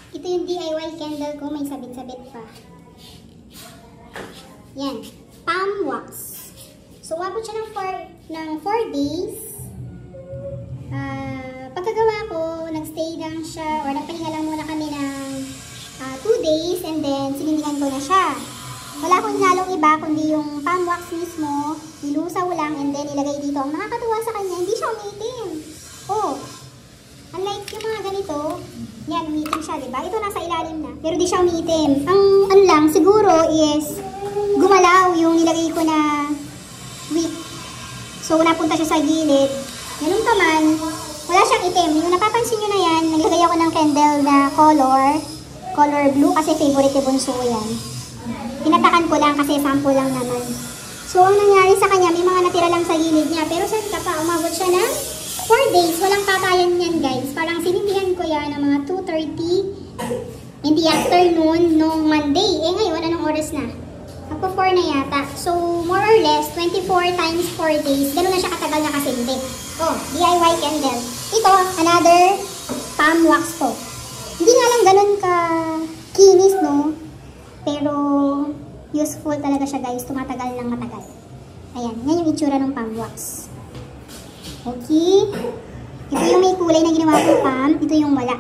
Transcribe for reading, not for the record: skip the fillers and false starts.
Ito yung DIY candle ko, may sabit-sabit pa. Yan, palm wax. So, umabot siya ng 4 days. Pagkagawa ko, nagstay lang siya, or nagpahinga lang muna kami ng 2 days, and then sinindihan ko na siya. Wala akong hinalong iba, kundi yung palm wax mismo, nilusaw lang, and then ilagay dito. Ang nakakatuwa sa kanya, hindi siya umitim. Oh, unlike yung mga ganito, yan, umitim siya, diba? Ito nasa ilalim na, pero di siya umitim. Ang ano lang, siguro is, gumalaw yung nilagay ko na wick. So, napunta siya sa gilid. Ganun pa man, wala siyang itim. Yung napapansin nyo na yan, naglagay ako ng candle na color blue, kasi favorite ni Bunso yan. Pinatakan ko lang kasi sample lang naman. So, ang nangyari sa kanya, may mga natira lang sa gilid niya. Pero saan ka pa, umabot siya ng 4 days. Walang patayan yan, guys. Parang sinindihan ko yan ng mga 2:30 in the afternoon nung Monday. Eh ngayon, anong oras na? Magpo-4 na yata. So, more or less, 24 times 4 days. Ganun na siya katagal na kasindi. Oh, DIY candle. Ito, another palm wax ko. Hindi nga lang ganun ka kinis, no? Pero, useful talaga siya, guys. Tumatagal ng matagal. Ayan, yan yung itsura ng palm wax. Okay. Ito yung may kulay na ginawa kong palm. Ito yung wala.